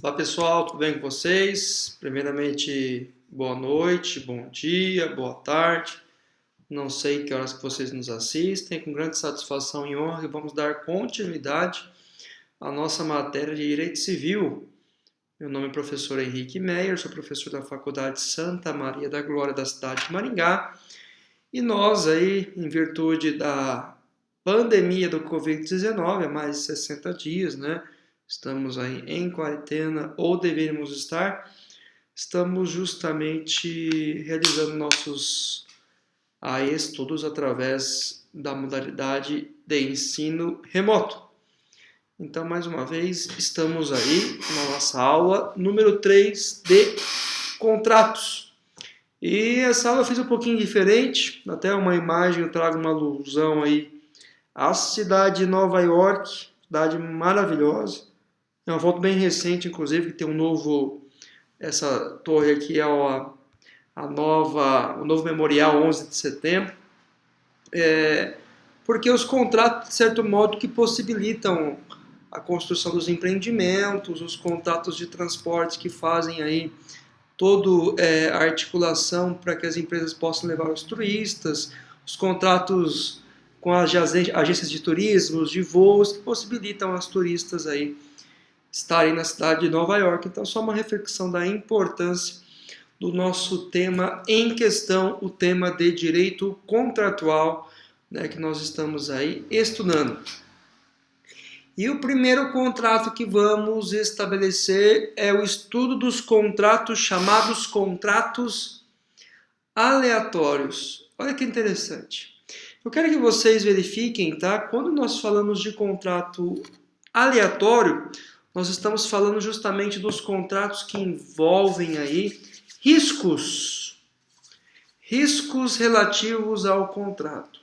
Olá pessoal, tudo bem com vocês? Primeiramente, boa noite, bom dia, boa tarde. Não sei que horas que vocês nos assistem, com grande satisfação e honra vamos dar continuidade à nossa matéria de Direito Civil. Meu nome é professor Henrique Meyer, sou professor da Faculdade Santa Maria da Glória da cidade de Maringá. E nós aí, em virtude da pandemia do Covid-19, há mais de 60 dias, né? Estamos aí em quarentena ou deveríamos estar, estamos justamente realizando nossos estudos através da modalidade de ensino remoto. Então, mais uma vez, estamos aí na nossa aula número 3 de contratos. E essa aula eu fiz um pouquinho diferente, até uma imagem eu trago uma alusão aí à cidade de Nova York, cidade maravilhosa. É uma foto bem recente, inclusive, que tem essa torre aqui é o novo memorial 11 de setembro, porque os contratos, de certo modo, que possibilitam a construção dos empreendimentos, os contratos de transporte que fazem aí toda a articulação para que as empresas possam levar os turistas, os contratos com as agências de turismo, de voos, que possibilitam as turistas aí estarem na cidade de Nova York. Então, só uma reflexão da importância do nosso tema em questão, o tema de direito contratual, né, que nós estamos aí estudando. E o primeiro contrato que vamos estabelecer é o estudo dos contratos chamados contratos aleatórios. Olha que interessante. Eu quero que vocês verifiquem, tá? Quando nós falamos de contrato aleatório, nós estamos falando justamente dos contratos que envolvem aí riscos relativos ao contrato.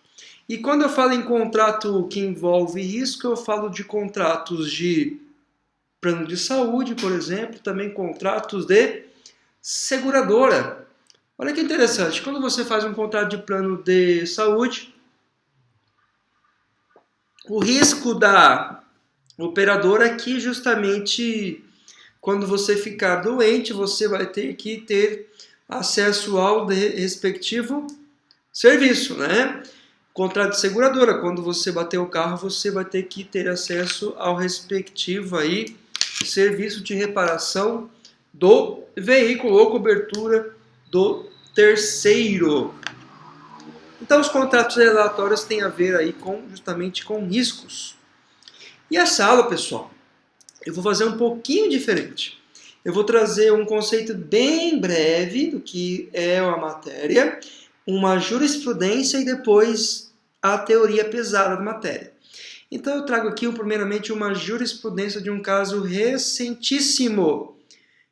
E quando eu falo em contrato que envolve risco, eu falo de contratos de plano de saúde, por exemplo, também contratos de seguradora. Olha que interessante, quando você faz um contrato de plano de saúde, o risco da operadora é que justamente quando você ficar doente, você vai ter que ter acesso ao respectivo serviço, né? Contrato de seguradora, quando você bater o carro, você vai ter que ter acesso ao respectivo aí serviço de reparação do veículo ou cobertura do terceiro. Então, os contratos relatórios têm a ver aí justamente com riscos. E essa aula, pessoal, eu vou fazer um pouquinho diferente. Eu vou trazer um conceito bem breve do que é a matéria, uma jurisprudência e depois a teoria pesada da matéria. Então eu trago aqui primeiramente uma jurisprudência de um caso recentíssimo,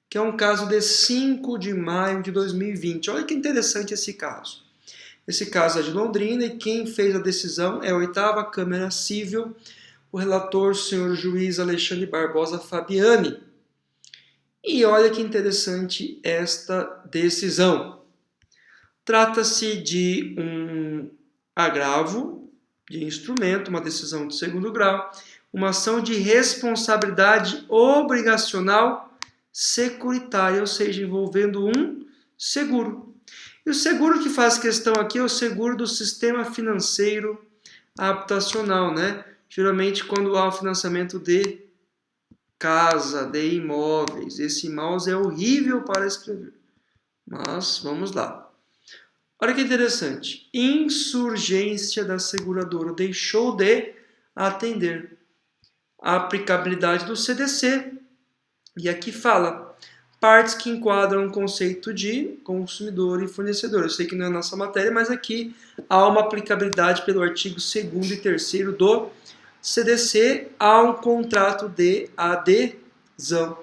que é um caso de 5 de maio de 2020. Olha que interessante esse caso. Esse caso é de Londrina e quem fez a decisão é a 8ª Câmara Civil, o relator, o senhor juiz Alexandre Barbosa Fabiani. E olha que interessante esta decisão. Trata-se de um agravo de instrumento, uma decisão de segundo grau, uma ação de responsabilidade obrigacional securitária, ou seja, envolvendo um seguro. E o seguro que faz questão aqui é o seguro do sistema financeiro habitacional, né? Geralmente quando há o financiamento de casa, de imóveis. Esse mouse é horrível para escrever. Mas vamos lá. Olha que interessante. Insurgência da seguradora deixou de atender a aplicabilidade do CDC. E aqui fala partes que enquadram o conceito de consumidor e fornecedor. Eu sei que não é a nossa matéria, mas aqui há uma aplicabilidade pelo artigo 2º e 3º do CDC a um contrato de adesão.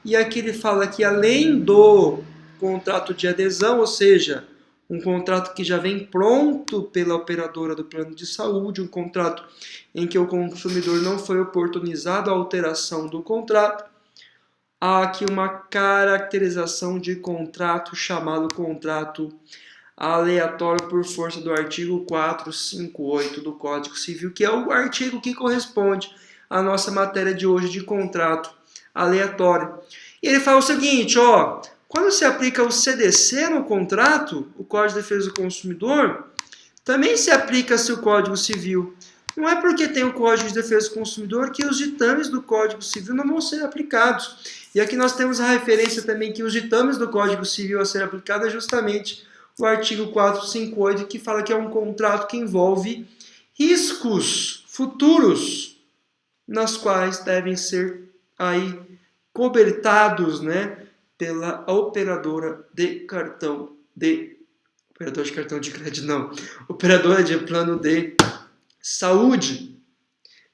E aqui ele fala que além do contrato de adesão, ou seja, um contrato que já vem pronto pela operadora do plano de saúde, um contrato em que o consumidor não foi oportunizado a alteração do contrato, há aqui uma caracterização de contrato chamado contrato aleatório por força do artigo 458 do Código Civil, que é o artigo que corresponde à nossa matéria de hoje de contrato aleatório. E ele fala o seguinte, ó, quando se aplica o CDC no contrato, o Código de Defesa do Consumidor, também se aplica-se o Código Civil. Não é porque tem o Código de Defesa do Consumidor que os ditames do Código Civil não vão ser aplicados. E aqui nós temos a referência também que os ditames do Código Civil a ser aplicado é justamente o artigo 458, que fala que é um contrato que envolve riscos futuros, nas quais devem ser aí cobertados, né, pela operadora de cartão de... Operadora de cartão de crédito, não. Operadora de plano de saúde.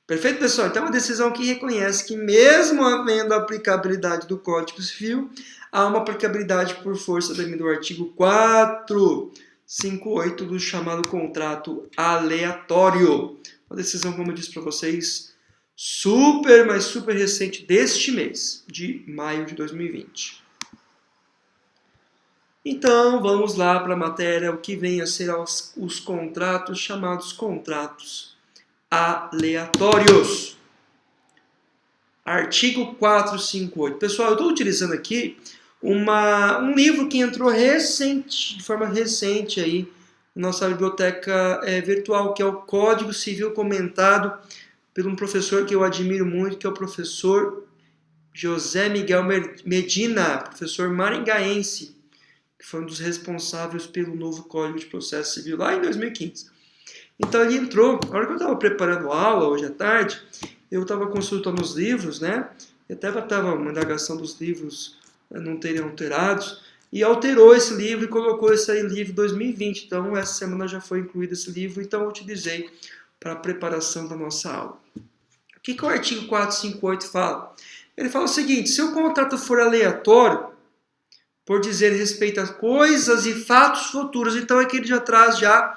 Perfeito, pessoal? Então, é uma decisão que reconhece que, mesmo havendo a aplicabilidade do Código Civil, há uma aplicabilidade por força também do artigo 458 do chamado contrato aleatório. Uma decisão, como eu disse para vocês, super, mas super recente deste mês, de maio de 2020. Então, vamos lá para a matéria, o que vem a ser os contratos chamados contratos aleatórios. Artigo 458. Pessoal, eu estou utilizando aqui um livro que entrou de forma recente aí na nossa biblioteca virtual, que é o Código Civil comentado por um professor que eu admiro muito, que é o professor José Miguel Medina, professor maringaense, que foi um dos responsáveis pelo novo Código de Processo Civil lá em 2015. Então ele entrou, na hora que eu estava preparando a aula hoje à tarde, eu estava consultando os livros, né? E até estava uma indagação dos livros não terem alterados, e alterou esse livro e colocou esse aí, livro 2020. Então essa semana já foi incluído esse livro, então eu utilizei para a preparação da nossa aula. O que o artigo 458 fala? Ele fala o seguinte: se o contrato for aleatório, por dizer respeito a coisas e fatos futuros, então aqui ele já traz já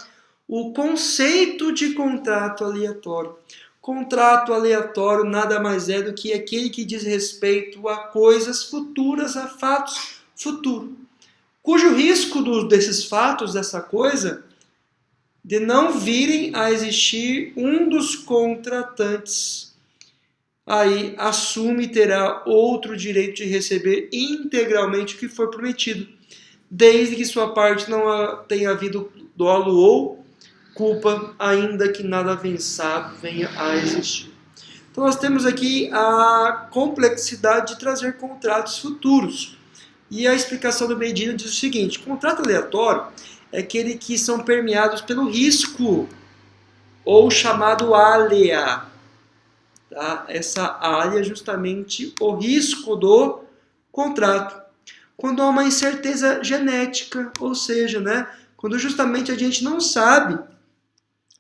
o conceito de contrato aleatório. Contrato aleatório nada mais é do que aquele que diz respeito a coisas futuras, a fatos futuros, cujo risco desses fatos, dessa coisa, de não virem a existir um dos contratantes, aí assume e terá outro direito de receber integralmente o que for prometido, desde que sua parte não tenha havido dolo ou culpa, ainda que nada vençado venha a existir. Então nós temos aqui a complexidade de trazer contratos futuros. E a explicação do Medina diz o seguinte: contrato aleatório é aquele que são permeados pelo risco, ou chamado alea. Tá? Essa alea é justamente o risco do contrato. Quando há uma incerteza genética, ou seja, né, quando justamente a gente não sabe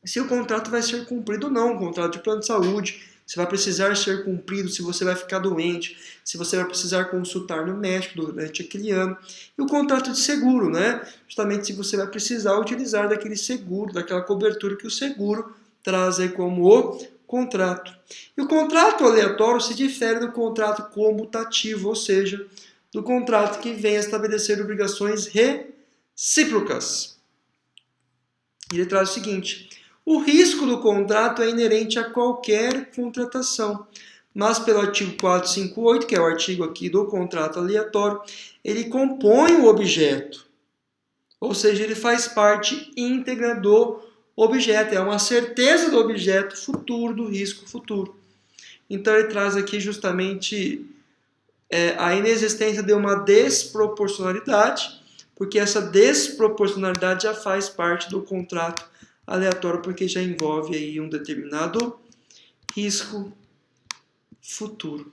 se o contrato vai ser cumprido ou não, o contrato de plano de saúde, se vai precisar ser cumprido, se você vai ficar doente, se você vai precisar consultar no médico durante aquele ano. E o contrato de seguro, né? Justamente se você vai precisar utilizar daquele seguro, daquela cobertura que o seguro traz aí como o contrato. E o contrato aleatório se difere do contrato comutativo, ou seja, do contrato que vem a estabelecer obrigações recíprocas. Ele traz o seguinte: o risco do contrato é inerente a qualquer contratação, mas pelo artigo 458, que é o artigo aqui do contrato aleatório, ele compõe o objeto, ou seja, ele faz parte íntegra do objeto, é uma certeza do objeto futuro, do risco futuro. Então ele traz aqui justamente a inexistência de uma desproporcionalidade, porque essa desproporcionalidade já faz parte do contrato aleatório, porque já envolve aí um determinado risco futuro.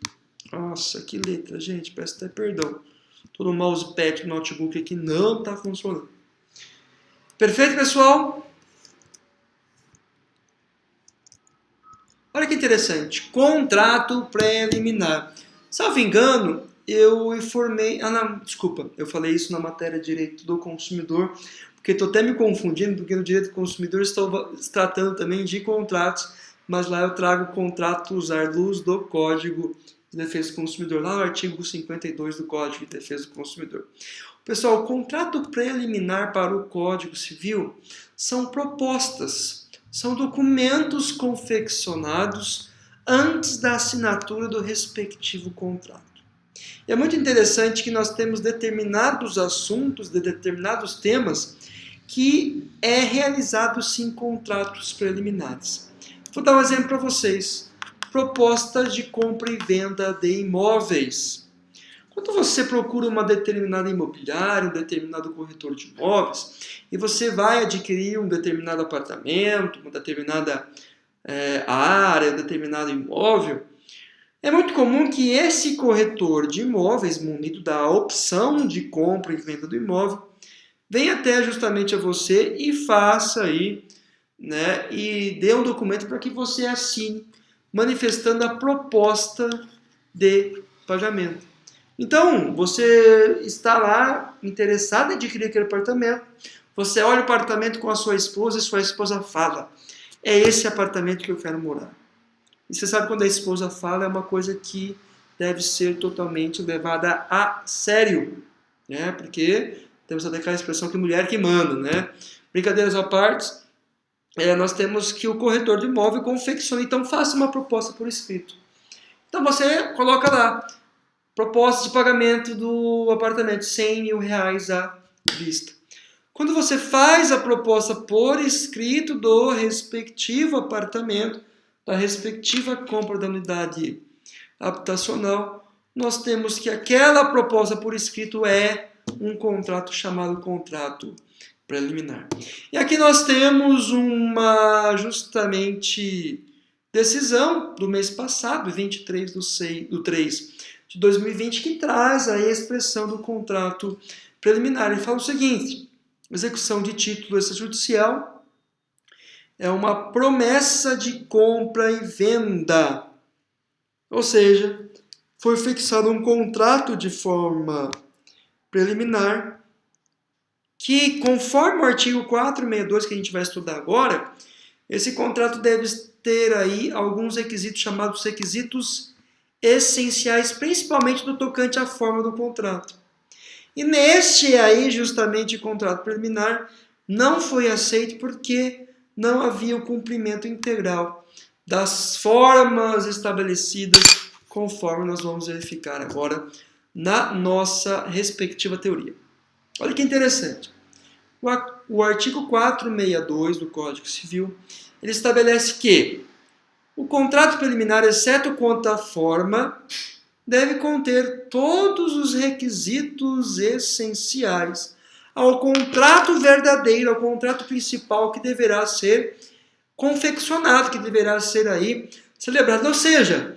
Nossa, que letra, gente, peço até perdão. Tô no mousepad do notebook aqui, não está funcionando. Perfeito, pessoal? Olha que interessante, contrato preliminar. Salvo engano, eu informei... eu falei isso na matéria de Direito do Consumidor, porque estou até me confundindo, porque no Direito do Consumidor estou tratando também de contratos, mas lá eu trago contratos à luz do Código de Defesa do Consumidor, lá no artigo 52 do Código de Defesa do Consumidor. Pessoal, o contrato preliminar para o Código Civil são propostas, são documentos confeccionados antes da assinatura do respectivo contrato. E é muito interessante que nós temos determinados assuntos, de determinados temas, que é realizado sim contratos preliminares. Vou dar um exemplo para vocês. Proposta de compra e venda de imóveis. Quando você procura uma determinada imobiliária, um determinado corretor de imóveis, e você vai adquirir um determinado apartamento, uma determinada área, um determinado imóvel, é muito comum que esse corretor de imóveis, munido da opção de compra e venda do imóvel, venha até justamente a você e faça aí, né, e dê um documento para que você assine, manifestando a proposta de pagamento. Então, você está lá interessado em adquirir aquele apartamento, você olha o apartamento com a sua esposa e sua esposa fala: é esse apartamento que eu quero morar. E você sabe, quando a esposa fala, é uma coisa que deve ser totalmente levada a sério, né? Porque temos até aquela expressão que mulher que manda, né? Brincadeiras à parte, nós temos que o corretor de imóvel confeccione, então faça uma proposta por escrito. Então você coloca lá: proposta de pagamento do apartamento, R$100.000 à vista. Quando você faz a proposta por escrito do respectivo apartamento, da respectiva compra da unidade habitacional, nós temos que aquela proposta por escrito é um contrato chamado contrato preliminar. E aqui nós temos uma justamente decisão do mês passado, 23 de 3 de 2020, que traz a expressão do contrato preliminar. Ele fala o seguinte: execução de título extrajudicial é uma promessa de compra e venda. Ou seja, foi fixado um contrato de forma preliminar que, conforme o artigo 462 que a gente vai estudar agora, esse contrato deve ter aí alguns requisitos chamados requisitos essenciais, principalmente no tocante à forma do contrato. E neste aí, justamente, contrato preliminar não foi aceito porque não havia o cumprimento integral das formas estabelecidas, conforme nós vamos verificar agora na nossa respectiva teoria. Olha que interessante. O artigo 462 do Código Civil, ele estabelece que o contrato preliminar, exceto quanto à forma, deve conter todos os requisitos essenciais ao contrato verdadeiro, ao contrato principal que deverá ser confeccionado, que deverá ser aí celebrado. Ou seja,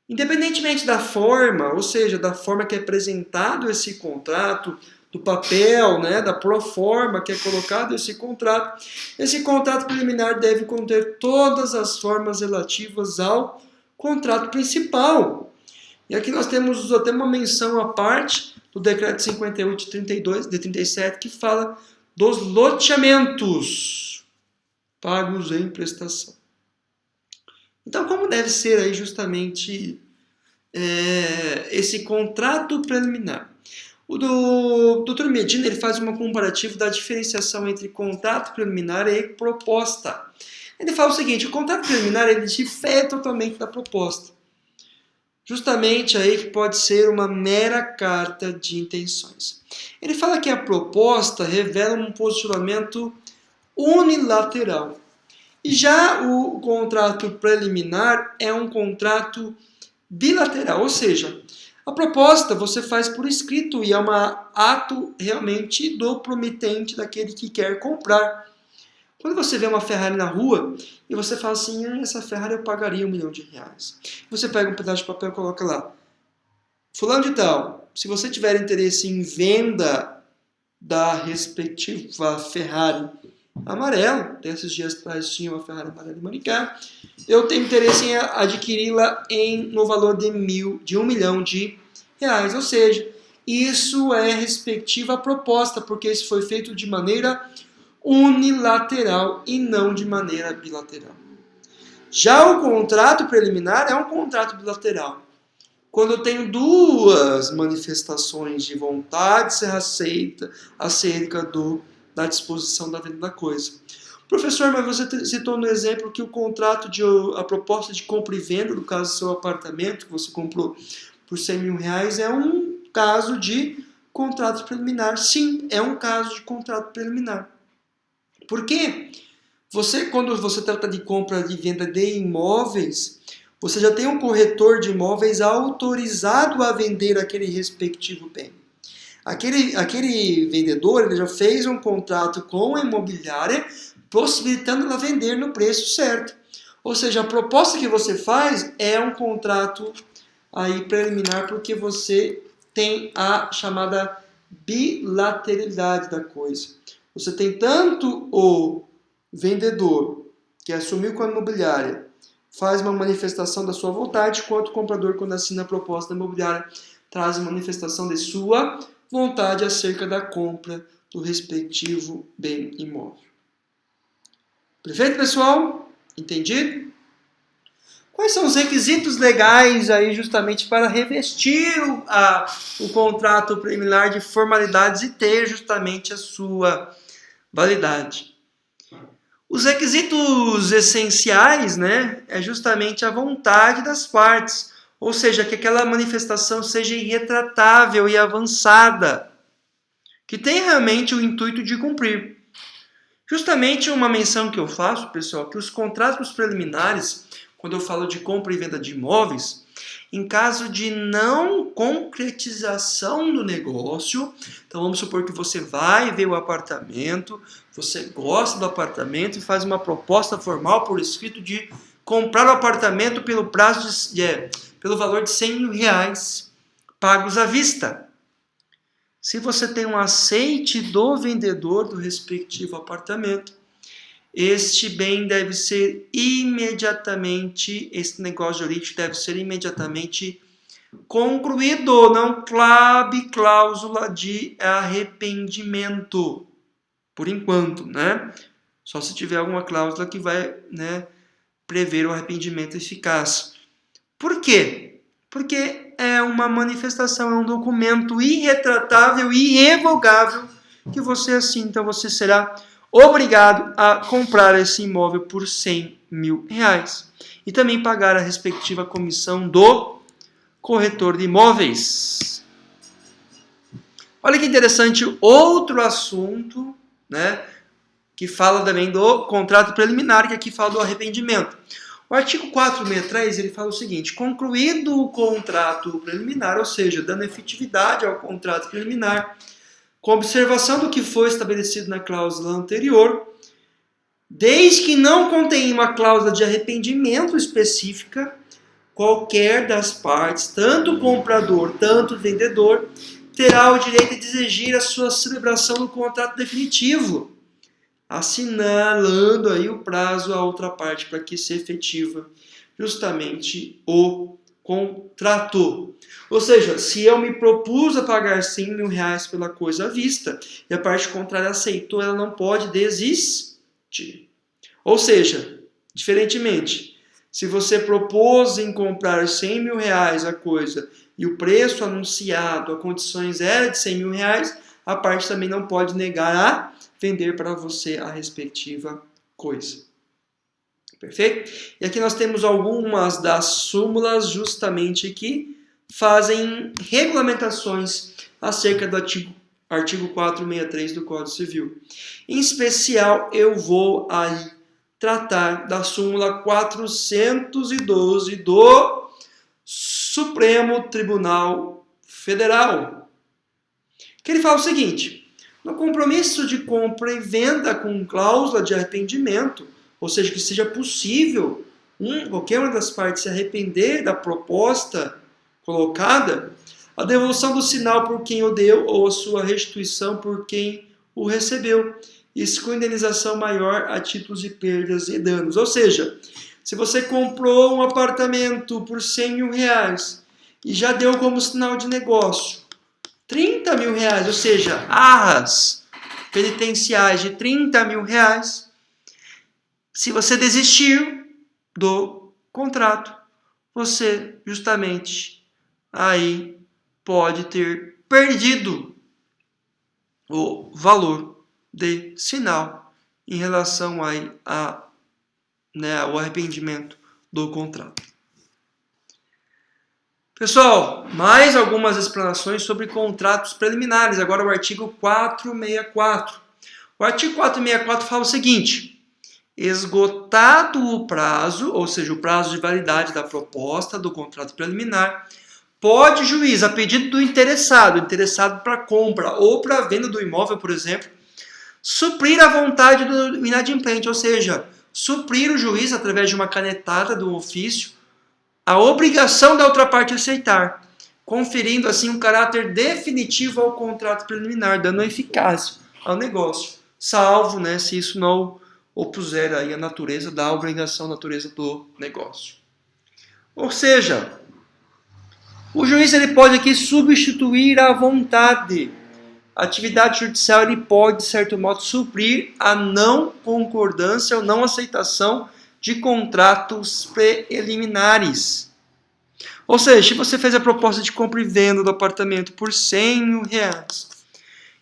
independentemente da forma, ou seja, da forma que é apresentado esse contrato, do papel, né, da proforma que é colocado esse contrato preliminar deve conter todas as formas relativas ao contrato principal. E aqui nós temos até uma menção à parte do decreto 58 de 32, de 37, que fala dos loteamentos pagos em prestação. Então, como deve ser aí justamente esse contrato preliminar? O Dr. Medina, ele faz uma comparativa da diferenciação entre contrato preliminar e proposta. Ele fala o seguinte: o contrato preliminar ele difere totalmente da proposta. Justamente aí que pode ser uma mera carta de intenções. Ele fala que a proposta revela um posicionamento unilateral. E já o contrato preliminar é um contrato bilateral, ou seja, a proposta você faz por escrito e é um ato realmente do promitente, daquele que quer comprar. Quando você vê uma Ferrari na rua e você fala assim: essa Ferrari eu pagaria R$1 milhão. Você pega um pedaço de papel e coloca lá: fulano de tal, se você tiver interesse em venda da respectiva Ferrari amarela, até esses dias atrás tinha uma Ferrari amarela em Maricá, eu tenho interesse em adquiri-la no valor de R$1 milhão. Ou seja, isso é respectiva à proposta, porque isso foi feito de maneira unilateral e não de maneira bilateral. Já o contrato preliminar é um contrato bilateral. Quando eu tenho duas manifestações de vontade ser aceita acerca da disposição da venda da coisa. Professor, mas você citou no exemplo que a proposta de compra e venda, no caso do seu apartamento que você comprou por 100 mil reais é um caso de contrato preliminar. Sim, é um caso de contrato preliminar. Por quê? Quando você trata de compra e venda de imóveis, você já tem um corretor de imóveis autorizado a vender aquele respectivo bem. Aquele vendedor ele já fez um contrato com a imobiliária, possibilitando ela vender no preço certo. Ou seja, a proposta que você faz é um contrato aí preliminar, porque você tem a chamada bilateralidade da coisa. Você tem tanto o vendedor, que assumiu com a imobiliária, faz uma manifestação da sua vontade, quanto o comprador, quando assina a proposta da imobiliária, traz uma manifestação de sua vontade acerca da compra do respectivo bem imóvel. Perfeito, pessoal? Entendido? Quais são os requisitos legais aí justamente para revestir o contrato preliminar de formalidades e ter justamente a sua validade? Os requisitos essenciais, né, é justamente a vontade das partes, ou seja, que aquela manifestação seja irretratável e avançada, que tem realmente o intuito de cumprir. Justamente uma menção que eu faço, pessoal, que os contratos preliminares, quando eu falo de compra e venda de imóveis, em caso de não concretização do negócio, então vamos supor que você vai ver o apartamento, você gosta do apartamento e faz uma proposta formal por escrito de comprar o apartamento pelo pelo valor de 100 mil reais, pagos à vista. Se você tem um aceite do vendedor do respectivo apartamento, este bem deve ser imediatamente, esse negócio jurídico deve ser imediatamente concluído, não cabe cláusula de arrependimento, por enquanto, né? Só se tiver alguma cláusula que vai, né, prever o arrependimento eficaz. Por quê? Porque é uma manifestação, é um documento irretratável e irrevogável que você assina, então você será obrigado a comprar esse imóvel por 100 mil reais e também pagar a respectiva comissão do corretor de imóveis. Olha que interessante, outro assunto, né, que fala também do contrato preliminar, que aqui fala do arrependimento. O artigo 463, ele fala o seguinte: concluído o contrato preliminar, ou seja, dando efetividade ao contrato preliminar, com observação do que foi estabelecido na cláusula anterior, desde que não contenha uma cláusula de arrependimento específica, qualquer das partes, tanto o comprador, tanto o vendedor, terá o direito de exigir a sua celebração do contrato definitivo, assinalando aí o prazo à outra parte para que se efetiva justamente o contrato. Ou seja, se eu me propus a pagar 100 mil reais pela coisa à vista e a parte contrária aceitou, ela não pode desistir. Ou seja, diferentemente, se você propôs em comprar 100 mil reais a coisa e o preço anunciado, as condições era de 100 mil reais, a parte também não pode negar a vender para você a respectiva coisa. Perfeito? E aqui nós temos algumas das súmulas justamente que fazem regulamentações acerca do artigo 463 do Código Civil. Em especial, eu vou aí tratar da súmula 412 do Supremo Tribunal Federal, que ele fala o seguinte: no compromisso de compra e venda com cláusula de arrependimento, ou seja, que seja possível qualquer uma das partes se arrepender da proposta colocada, a devolução do sinal por quem o deu ou a sua restituição por quem o recebeu, isso com indenização maior a títulos de perdas e danos. Ou seja, se você comprou um apartamento por 100 mil reais e já deu como sinal de negócio 30 mil reais, ou seja, arras penitenciais de 30 mil reais, se você desistir do contrato, você justamente aí pode ter perdido o valor de sinal em relação aí ao arrependimento do contrato. Pessoal, mais algumas explanações sobre contratos preliminares. Agora o artigo 464. O artigo 464 fala o seguinte: esgotado o prazo, ou seja, o prazo de validade da proposta do contrato preliminar, pode o juiz, a pedido do interessado para compra ou para venda do imóvel, por exemplo, suprir a vontade do inadimplente, ou seja, suprir o juiz, através de uma canetada do ofício, a obrigação da outra parte aceitar, conferindo assim um caráter definitivo ao contrato preliminar, dando eficácia ao negócio, salvo, né, se isso não opuser aí a natureza da obrigação, a natureza do negócio. Ou seja, o juiz ele pode aqui substituir a vontade. A atividade judicial ele pode, de certo modo, suprir a não concordância ou não aceitação de contratos preliminares. Ou seja, se você fez a proposta de compra e venda do apartamento por R$100 mil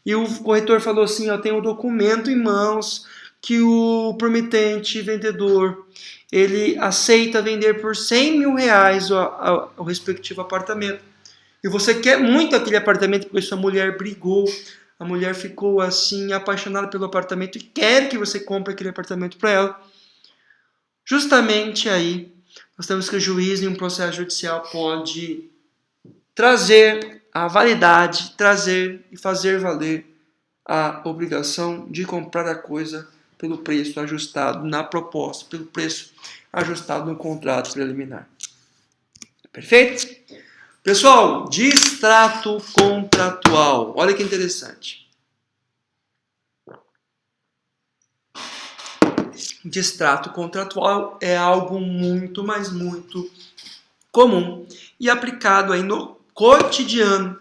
e o corretor falou assim, eu tenho um documento em mãos que o promitente vendedor ele aceita vender por R$100 mil o respectivo apartamento. E você quer muito aquele apartamento porque sua mulher brigou, a mulher ficou assim apaixonada pelo apartamento e quer que você compre aquele apartamento para ela. Justamente aí, nós temos que o juiz em um processo judicial pode trazer a validade, trazer e fazer valer a obrigação de comprar a coisa pelo preço ajustado na proposta, pelo preço ajustado no contrato preliminar. Perfeito? Pessoal, distrato contratual. Olha que interessante. Distrato contratual é algo muito, mas muito comum e aplicado aí no cotidiano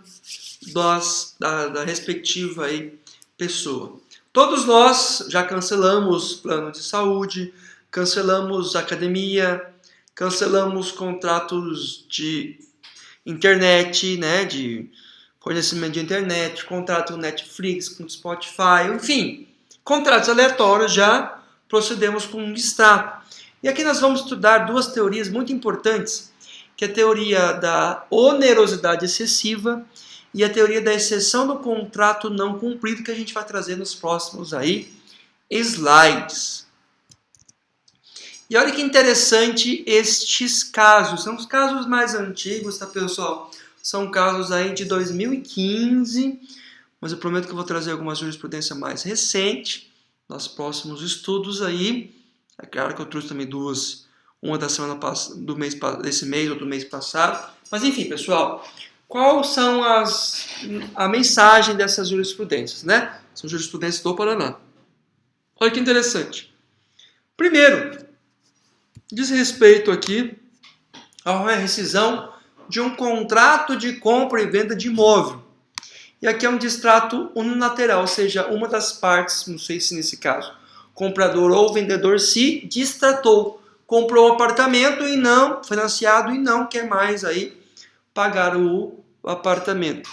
da respectiva aí pessoa. Todos nós já cancelamos plano de saúde, cancelamos academia, cancelamos contratos de internet, né, de fornecimento de internet, contrato Netflix com Spotify, enfim, contratos aleatórios já procedemos com um distrato. E aqui nós vamos estudar duas teorias muito importantes, que é a teoria da onerosidade excessiva e a teoria da exceção do contrato não cumprido, que a gente vai trazer nos próximos aí slides. E olha que interessante estes casos. São os casos mais antigos, tá, pessoal? São casos aí de 2015, mas eu prometo que eu vou trazer alguma jurisprudência mais recente nos próximos estudos aí. É claro que eu trouxe também duas, uma da semana passada, desse mês ou do mês passado. Mas enfim, pessoal, qual são a mensagem dessas jurisprudências, né? São jurisprudências do Paraná. Olha que interessante. Primeiro, diz respeito aqui a rescisão de um contrato de compra e venda de imóvel. E aqui é um distrato unilateral, ou seja, uma das partes, não sei se nesse caso, comprador ou vendedor se distratou, comprou o apartamento e não, financiado e não quer mais aí pagar o apartamento.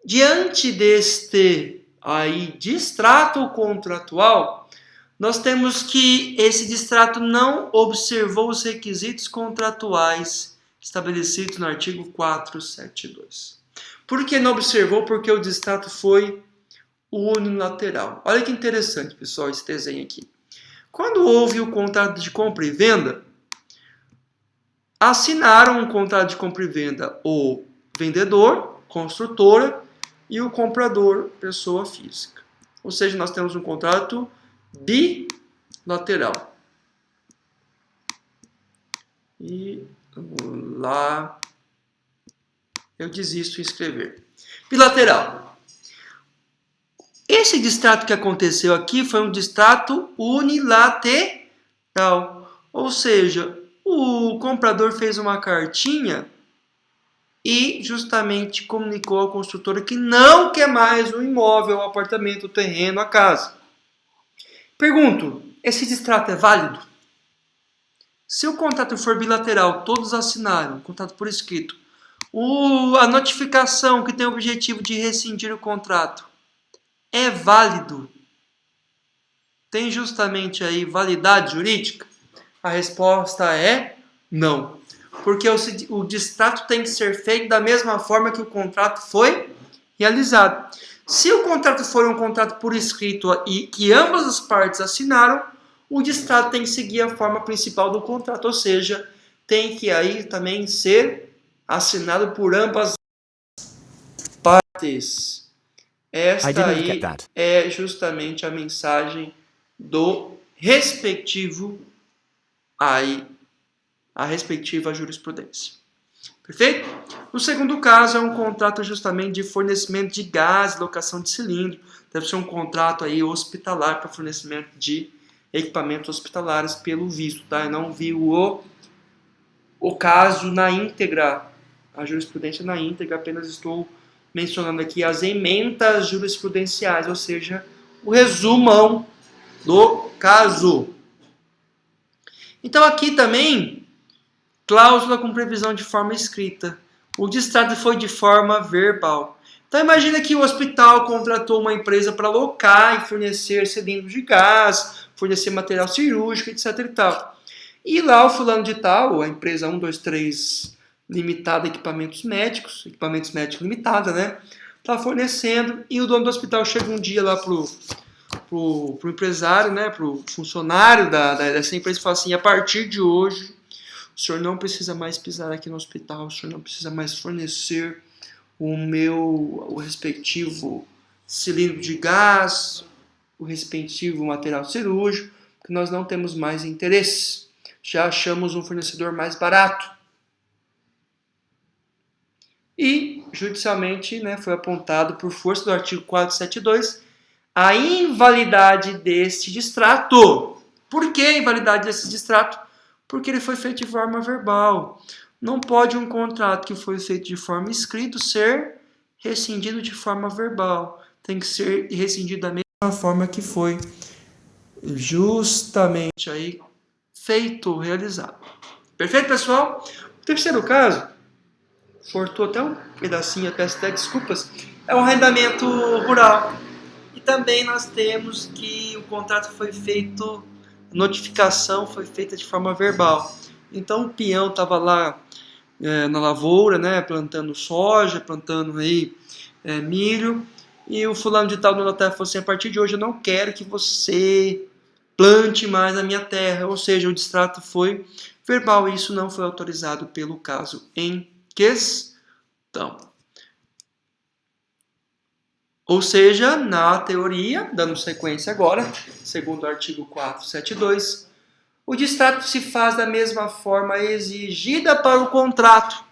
Diante deste aí distrato contratual, nós temos que esse distrato não observou os requisitos contratuais estabelecidos no artigo 472. Por que não observou? Porque o distrato foi unilateral. Olha que interessante, pessoal, esse desenho aqui. Quando houve o contrato de compra e venda, assinaram um contrato de compra e venda o vendedor, construtora, e o comprador, pessoa física. Ou seja, nós temos um contrato bilateral. E vamos lá. Eu desisto em escrever. Bilateral. Esse distrato que aconteceu aqui foi um distrato unilateral. Ou seja, o comprador fez uma cartinha e justamente comunicou à construtora que não quer mais o imóvel, o apartamento, o terreno, a casa. Pergunto, esse distrato é válido? Se o contrato for bilateral, todos assinaram, contrato por escrito, a notificação que tem o objetivo de rescindir o contrato é válido? Tem justamente aí validade jurídica? A resposta é não. Porque o distrato tem que ser feito da mesma forma que o contrato foi realizado. Se o contrato for um contrato por escrito e que ambas as partes assinaram, o distrato tem que seguir a forma principal do contrato, ou seja, tem que aí também ser assinado por ambas partes. Esta aí é justamente a mensagem do respectivo aí, a respectiva jurisprudência. Perfeito? No segundo caso, é um contrato justamente de fornecimento de gás, locação de cilindro. Deve ser um contrato aí hospitalar para fornecimento de equipamentos hospitalares pelo visto, tá? Eu não vi o caso na íntegra, a jurisprudência na íntegra, apenas estou mencionando aqui as emendas jurisprudenciais, ou seja, o resumão do caso. Então aqui também, cláusula com previsão de forma escrita. O distrato foi de forma verbal. Então imagina que o hospital contratou uma empresa para alocar e fornecer cilindros de gás, fornecer material cirúrgico, etc. e tal. E lá o fulano de tal, a empresa 123 Limitada Equipamentos Médicos Limitada, né? Tá fornecendo e o dono do hospital chega um dia lá pro empresário, né? Pro funcionário dessa empresa e fala assim: a partir de hoje, o senhor não precisa mais pisar aqui no hospital, o senhor não precisa mais fornecer o respectivo cilindro de gás, o respectivo material cirúrgico, porque nós não temos mais interesse. Já achamos um fornecedor mais barato. E, judicialmente, né, foi apontado por força do artigo 472 a invalidade deste distrato. Por que a invalidade desse distrato? Porque ele foi feito de forma verbal. Não pode um contrato que foi feito de forma escrita ser rescindido de forma verbal. Tem que ser rescindido da mesma forma que foi justamente aí feito, realizado. Perfeito, pessoal? O terceiro caso, cortou até um pedacinho, peço até desculpas, é o arrendamento rural. E também nós temos que o contrato foi feito, a notificação foi feita de forma verbal. Então o peão estava lá na lavoura, né, plantando soja, plantando aí milho, e o fulano de tal do notário falou assim: a partir de hoje eu não quero que você plante mais na minha terra, ou seja, o distrato foi verbal e isso não foi autorizado pelo caso em questão. Ou seja, na teoria, dando sequência agora, segundo o artigo 472, o distrato se faz da mesma forma exigida para o contrato.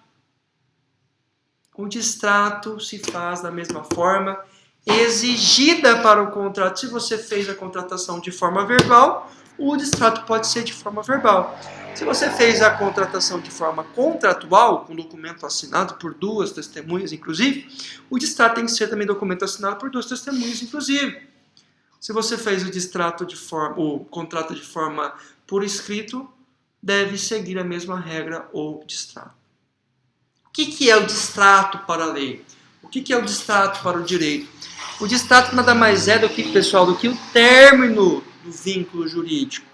O distrato se faz da mesma forma exigida para o contrato. Se você fez a contratação de forma verbal, o distrato pode ser de forma verbal. Se você fez a contratação de forma contratual, com documento assinado por duas testemunhas, inclusive, o distrato tem que ser também documento assinado por duas testemunhas, inclusive. Se você fez o contrato de forma por escrito, deve seguir a mesma regra ou distrato. O que é o distrato para a lei? O que é o distrato para o direito? O distrato nada mais é do que, pessoal, do que o término do vínculo jurídico.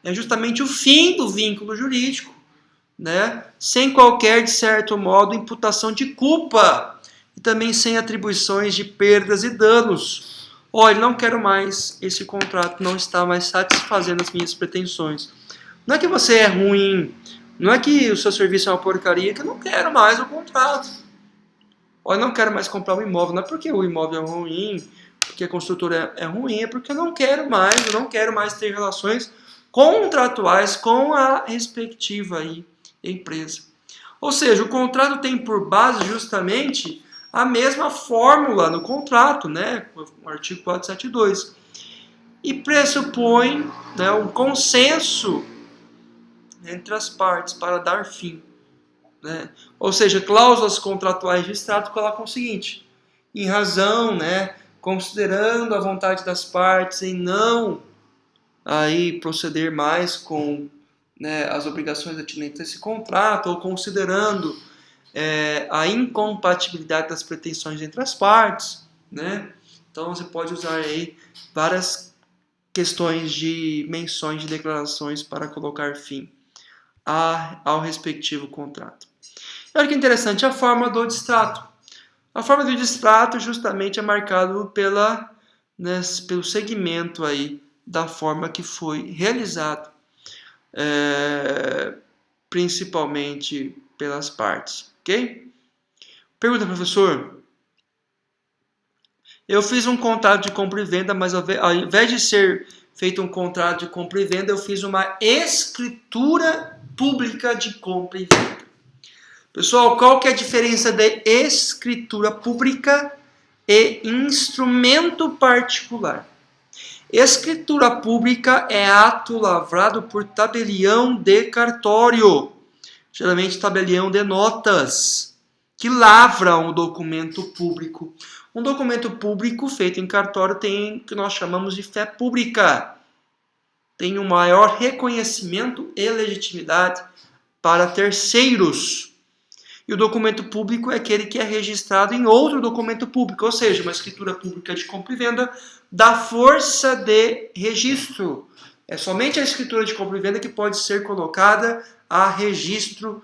É justamente o fim do vínculo jurídico, né? Sem qualquer, de certo modo, imputação de culpa e também sem atribuições de perdas e danos. Olha, não quero mais, esse contrato não está mais satisfazendo as minhas pretensões. Não é que você é ruim, não é que o seu serviço é uma porcaria, que eu não quero mais o contrato. Olha, eu não quero mais comprar um imóvel, não é porque o imóvel é ruim, porque a construtora é ruim, é porque eu não quero mais ter relações contratuais com a respectiva aí, empresa. Ou seja, o contrato tem por base justamente a mesma fórmula no contrato, né, o artigo 472, e pressupõe, né, um consenso entre as partes para dar fim. Né? Ou seja, cláusulas contratuais de extrato colocam o seguinte: em razão, né, considerando a vontade das partes em não aí proceder mais com, né, as obrigações atinentes a esse contrato, ou considerando a incompatibilidade das pretensões entre as partes, né? Então você pode usar aí várias questões de menções de declarações para colocar fim ao respectivo contrato. Olha que interessante a forma do distrato. A forma do distrato justamente é marcado pelo segmento aí da forma que foi realizado, principalmente pelas partes, ok? Pergunta, professor. Eu fiz um contrato de compra e venda, mas ao invés de ser feito um contrato de compra e venda, eu fiz uma escritura pública de compra e venda. Pessoal, qual que é a diferença de escritura pública e instrumento particular? Escritura pública é ato lavrado por tabelião de cartório, geralmente tabelião de notas, que lavra um documento público. Um documento público feito em cartório tem o que nós chamamos de fé pública. Tem um maior reconhecimento e legitimidade para terceiros. E o documento público é aquele que é registrado em outro documento público, ou seja, uma escritura pública de compra e venda dá força de registro. É somente a escritura de compra e venda que pode ser colocada a registro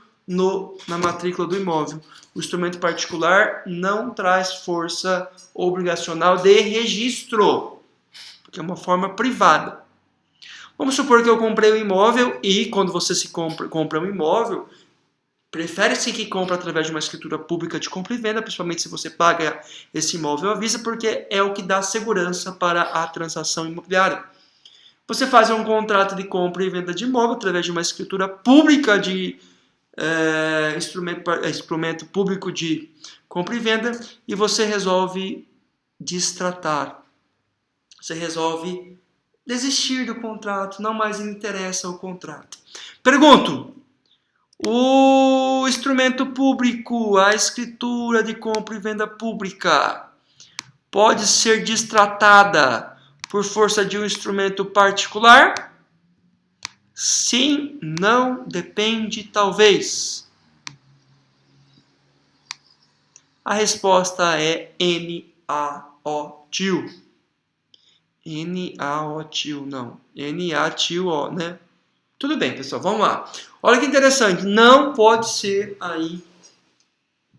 na matrícula do imóvel. O instrumento particular não traz força obrigacional de registro, porque é uma forma privada. Vamos supor que eu comprei um imóvel e quando você compra um imóvel, prefere-se que compre através de uma escritura pública de compra e venda, principalmente se você paga esse imóvel à vista, porque é o que dá segurança para a transação imobiliária. Você faz um contrato de compra e venda de imóvel através de uma escritura pública de instrumento público de compra e venda e você resolve distratar. Você resolve desistir do contrato, não mais interessa o contrato. Pergunto, o instrumento público, a escritura de compra e venda pública, pode ser distratada por força de um instrumento particular? Sim, não, depende, talvez. A resposta é N-A-O-T-I-O. N-A-O-T-I-O, não. N-A-T-I-O, né? Tudo bem, pessoal, vamos lá. Olha que interessante, não pode ser aí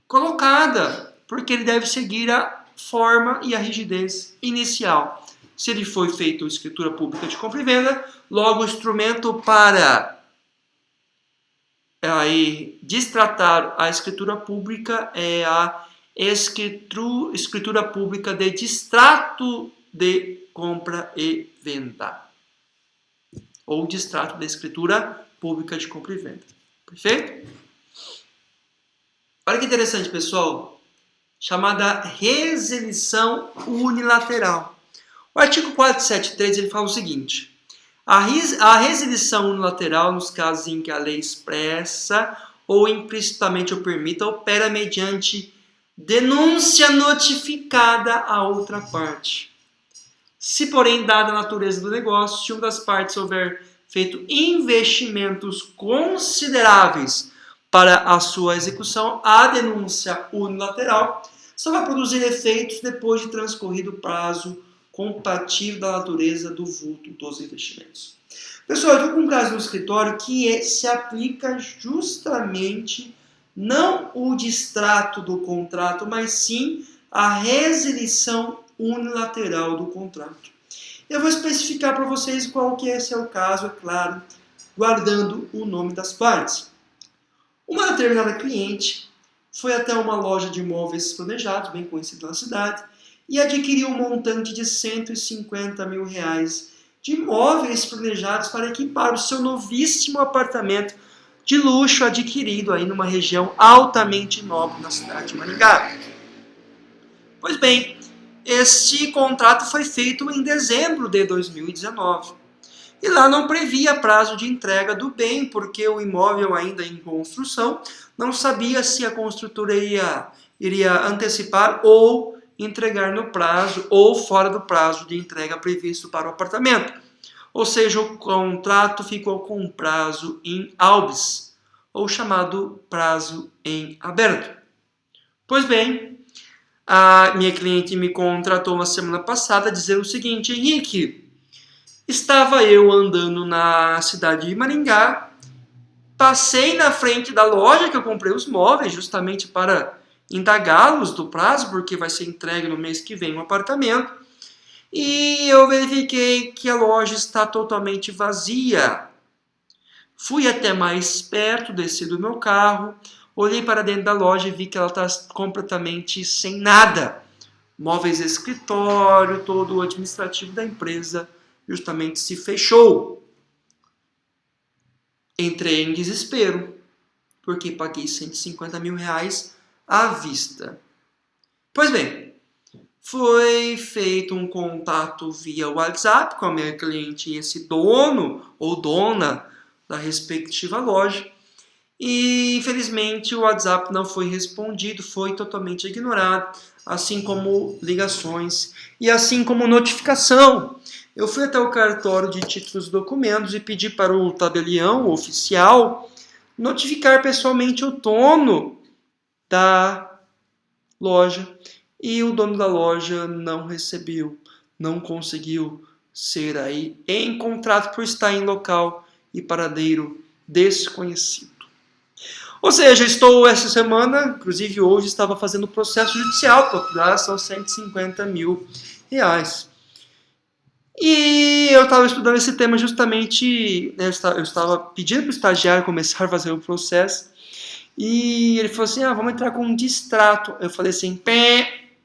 colocada, porque ele deve seguir a forma e a rigidez inicial. Se ele foi feito escritura pública de compra e venda, logo o instrumento para aí distratar a escritura pública é a escritura pública de distrato de compra e venda. Ou distrato da escritura pública de compra e venda. Perfeito? Olha que interessante, pessoal. Chamada resilição unilateral. O artigo 473 ele fala o seguinte. A resilição unilateral, nos casos em que a lei expressa ou implicitamente o permita, opera mediante denúncia notificada à outra parte. Se, porém, dada a natureza do negócio, se uma das partes houver feito investimentos consideráveis para a sua execução, a denúncia unilateral só vai produzir efeitos depois de transcorrido o prazo compatível da natureza do vulto dos investimentos. Pessoal, eu estou com um caso no escritório que se aplica justamente não o distrato do contrato, mas sim a resilição unilateral do contrato. Eu vou especificar para vocês qual que esse é o caso, é claro, guardando o nome das partes. Uma determinada cliente foi até uma loja de imóveis planejados, bem conhecida na cidade, e adquiriu um montante de R$150 mil de imóveis planejados para equipar o seu novíssimo apartamento de luxo adquirido aí numa região altamente nobre na cidade de Maringá. Pois bem, este contrato foi feito em dezembro de 2019. E lá não previa prazo de entrega do bem, porque o imóvel ainda em construção não sabia se a construtora iria antecipar ou entregar no prazo ou fora do prazo de entrega previsto para o apartamento. Ou seja, o contrato ficou com prazo em albis, ou chamado prazo em aberto. Pois bem, a minha cliente me contratou na semana passada dizendo o seguinte: Henrique, estava eu andando na cidade de Maringá, Passei na frente da loja que eu comprei os móveis, justamente para indagá-los do prazo, porque vai ser entregue no mês que vem um apartamento. E eu verifiquei que a loja está totalmente vazia. Fui até mais perto, desci do meu carro, olhei para dentro da loja e vi que ela está completamente sem nada. Móveis de escritório, todo o administrativo da empresa justamente se fechou. Entrei em desespero, porque paguei R$150 mil à vista. Pois bem, foi feito um contato via WhatsApp com a minha cliente e esse dono ou dona da respectiva loja. E infelizmente o WhatsApp não foi respondido, foi totalmente ignorado, assim como ligações e assim como notificação. Eu fui até o cartório de títulos e documentos e pedi para o tabelião oficial notificar pessoalmente o dono da loja. E o dono da loja não recebeu, não conseguiu ser aí encontrado por estar em local e paradeiro desconhecido. Ou seja, estou essa semana, inclusive hoje, estava fazendo processo judicial para dar seus R$150 mil. E eu estava estudando esse tema justamente, né, eu estava pedindo para o estagiário começar a fazer o processo, e ele falou assim, vamos entrar com um distrato. Eu falei assim,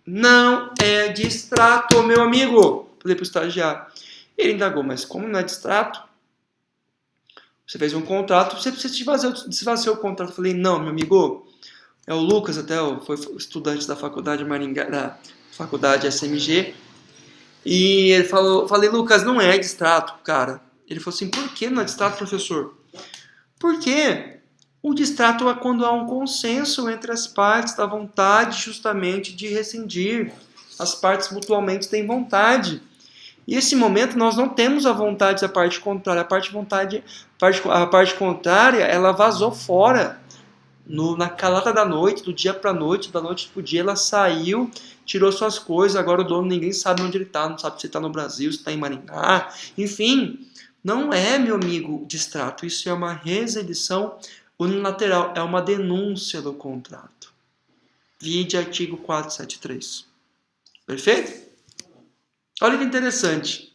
não é distrato, meu amigo. Falei para o estagiário. Ele indagou, mas como não é distrato? Você fez um contrato, você precisa desfazer o contrato. Eu falei, não, meu amigo, é o Lucas, até foi estudante da faculdade Maringá, da faculdade SMG. E ele falei, Lucas, não é distrato, cara. Ele falou assim, por que não é distrato, professor? Porque o distrato é quando há um consenso entre as partes da vontade justamente de rescindir. As partes mutuamente têm vontade. E nesse momento nós não temos a vontade da parte contrária. A parte contrária, ela vazou fora. Na calada da noite, do dia para a noite, da noite para o dia, ela saiu, tirou suas coisas. Agora o dono, ninguém sabe onde ele está. Não sabe se está no Brasil, se está em Maringá. Enfim, não é, meu amigo, distrato. Isso é uma resedição unilateral. É uma denúncia do contrato. Vide artigo 473. Perfeito? Olha que interessante.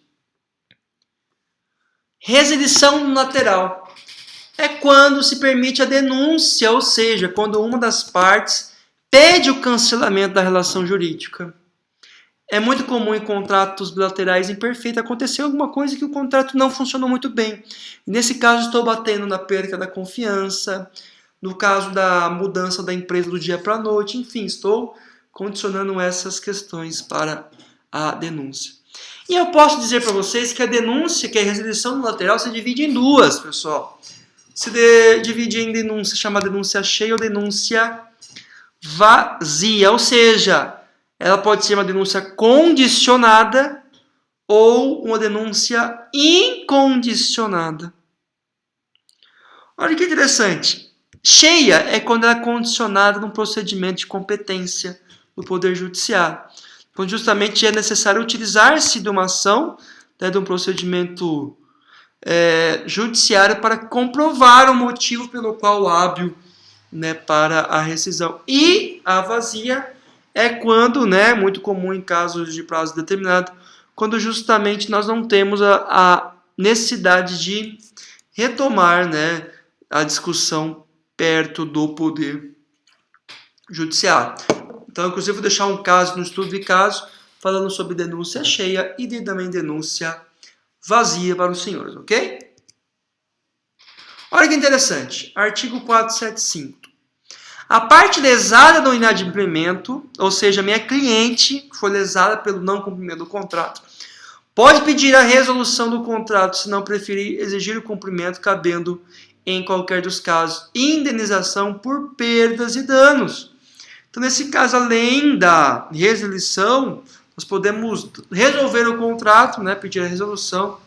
Resedição unilateral é quando se permite a denúncia, ou seja, quando uma das partes pede o cancelamento da relação jurídica. É muito comum em contratos bilaterais imperfeitos acontecer alguma coisa que o contrato não funcionou muito bem. Nesse caso, estou batendo na perda da confiança, no caso da mudança da empresa do dia para a noite, enfim, estou condicionando essas questões para a denúncia. E eu posso dizer para vocês que a denúncia, que é a resilição unilateral, se divide em duas, pessoal. Se divide em denúncia chamada denúncia cheia ou denúncia vazia, ou seja, ela pode ser uma denúncia condicionada ou uma denúncia incondicionada. Olha que interessante. Cheia é quando ela é condicionada num procedimento de competência do Poder Judiciário. Então, justamente é necessário utilizar-se de uma ação, de um procedimento judiciário para comprovar o motivo pelo qual hábil para a rescisão. E a vazia é quando, muito comum em casos de prazo determinado, quando justamente nós não temos a necessidade de retomar a discussão perto do Poder Judiciário. Então, inclusive, vou deixar um caso no estudo de caso, falando sobre denúncia cheia e também denúncia vazia para os senhores, ok? Olha que interessante, artigo 475. A parte lesada no inadimplemento, ou seja, minha cliente que foi lesada pelo não cumprimento do contrato, pode pedir a resolução do contrato se não preferir exigir o cumprimento, cabendo, em qualquer dos casos, indenização por perdas e danos. Então, nesse caso, além da resolução, nós podemos resolver o contrato, pedir a resolução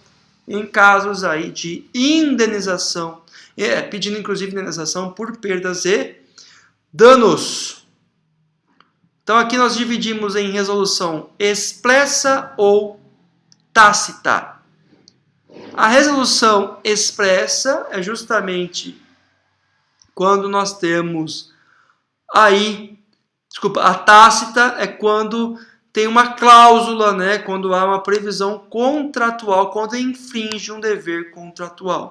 em casos aí de indenização, pedindo inclusive indenização por perdas e danos. Então, aqui nós dividimos em resolução expressa ou tácita. A resolução expressa é justamente quando nós temos aí, a tácita é quando tem uma cláusula, né? Quando há uma previsão contratual, quando infringe um dever contratual.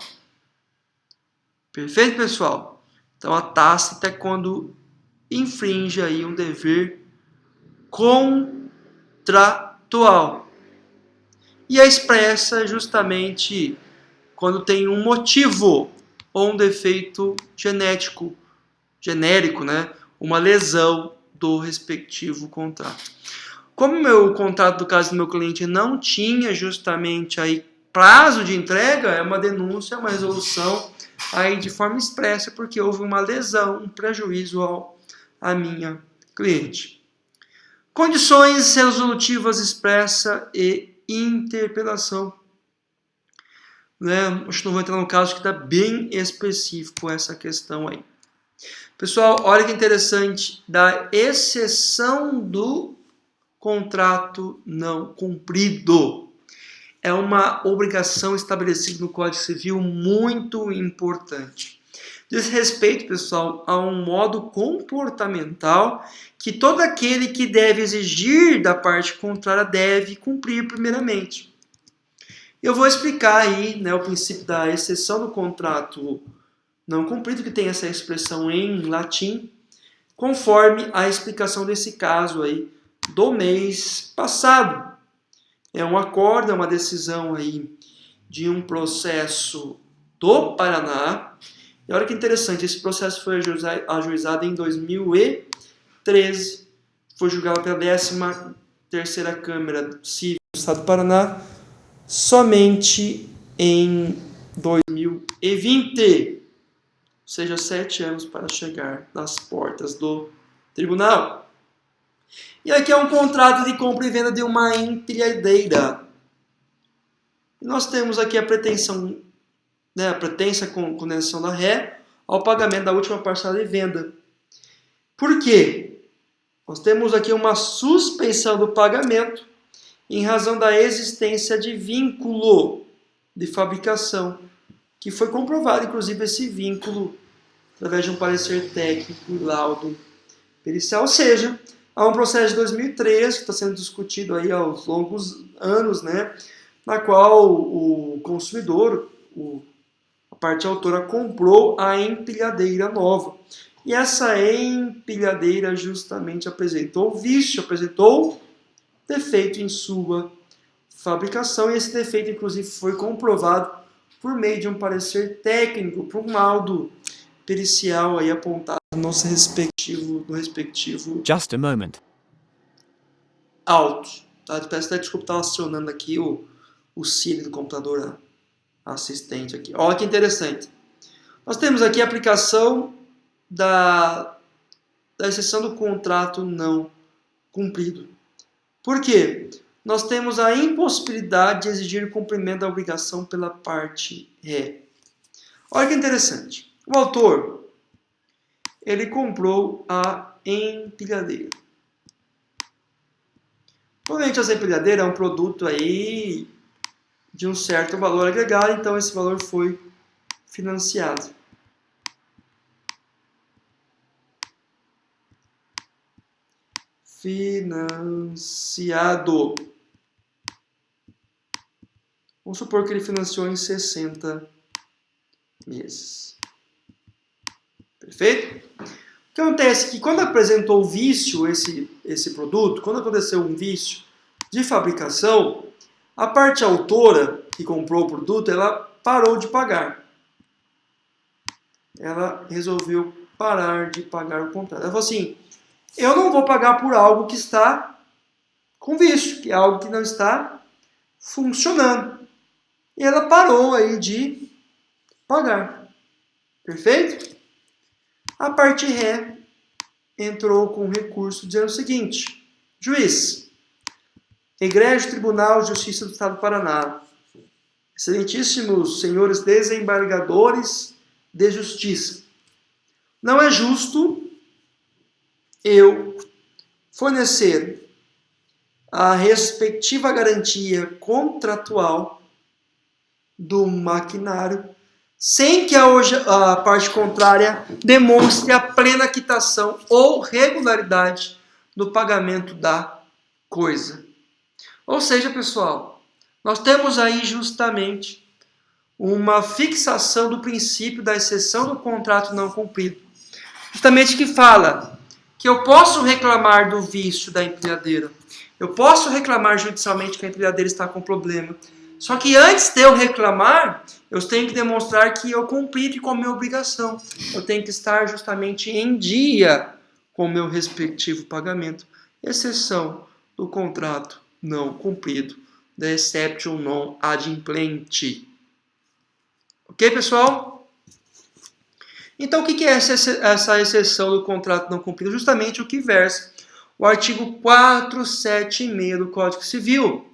Perfeito, pessoal? Então a tácita é quando infringe aí um dever contratual. E a expressa é justamente quando tem um motivo ou um defeito genérico, né? Uma lesão do respectivo contrato. Como o meu contrato do caso do meu cliente não tinha justamente aí prazo de entrega, é uma denúncia, uma resolução aí de forma expressa, porque houve uma lesão, um prejuízo à minha cliente. Condições resolutivas expressa e interpelação. Né? Acho que não vou entrar no caso que está bem específico essa questão aí. Pessoal, olha que interessante, da exceção do contrato não cumprido. É uma obrigação estabelecida no Código Civil muito importante. Diz respeito, pessoal, a um modo comportamental que todo aquele que deve exigir da parte contrária deve cumprir primeiramente. Eu vou explicar aí, né, o princípio da exceção do contrato não cumprido, que tem essa expressão em latim, conforme a explicação desse caso aí do mês passado. É um acordo, é uma decisão aí de um processo do Paraná. E olha que interessante, esse processo foi ajuizado em 2013, foi julgado pela 13ª Câmara Civil do Estado do Paraná, somente em 2020, ou seja, 7 anos para chegar nas portas do tribunal. E aqui é um contrato de compra e venda de uma empilhadeira. E nós temos aqui a pretensão, né, a pretensa condenação da ré ao pagamento da última parcela de venda. Por quê? Nós temos aqui uma suspensão do pagamento em razão da existência de vínculo de fabricação, que foi comprovado, inclusive, esse vínculo através de um parecer técnico e laudo pericial. Ou seja, há um processo de 2003 que está sendo discutido aí aos longos anos, né, na qual o consumidor, a parte autora, comprou a empilhadeira nova. E essa empilhadeira justamente apresentou vício, apresentou defeito em sua fabricação, e esse defeito, inclusive, foi comprovado por meio de um parecer técnico, por um laudo pericial aí apontado no respectivo Just a moment. auto. Tá? Peço até desculpa, estava acionando aqui o Siri do computador assistente aqui. Olha que interessante. Nós temos aqui a aplicação da exceção do contrato não cumprido. Por quê? Nós temos a impossibilidade de exigir o cumprimento da obrigação pela parte ré. Olha que interessante. O autor, ele comprou a empilhadeira. Provavelmente essa empilhadeira é um produto aí de um certo valor agregado, então esse valor foi financiado. Vamos supor que ele financiou em 60 meses. Perfeito? O que acontece é que quando apresentou o vício, esse produto, quando aconteceu um vício de fabricação, a parte autora que comprou o produto, ela parou de pagar. Ela resolveu parar de pagar o contrato. Ela falou assim, eu não vou pagar por algo que está com vício, que é algo que não está funcionando. E ela parou aí de pagar. Perfeito? A parte ré entrou com um recurso dizendo o seguinte, juiz, Egrégio Tribunal de Justiça do Estado do Paraná, excelentíssimos senhores desembargadores de justiça, não é justo eu fornecer a respectiva garantia contratual do maquinário sem que a parte contrária demonstre a plena quitação ou regularidade do pagamento da coisa. Ou seja, pessoal, nós temos aí justamente uma fixação do princípio da exceção do contrato não cumprido. Justamente que fala que eu posso reclamar do vício da empilhadeira. Eu posso reclamar judicialmente que a empilhadeira está com problema. Só que antes de eu reclamar, eu tenho que demonstrar que eu cumpri com a minha obrigação. Eu tenho que estar justamente em dia com o meu respectivo pagamento. Exceção do contrato não cumprido. The exception non adimplente. Ok, pessoal? Então, o que é essa exceção do contrato não cumprido? Justamente o que versa o artigo 476 do Código Civil.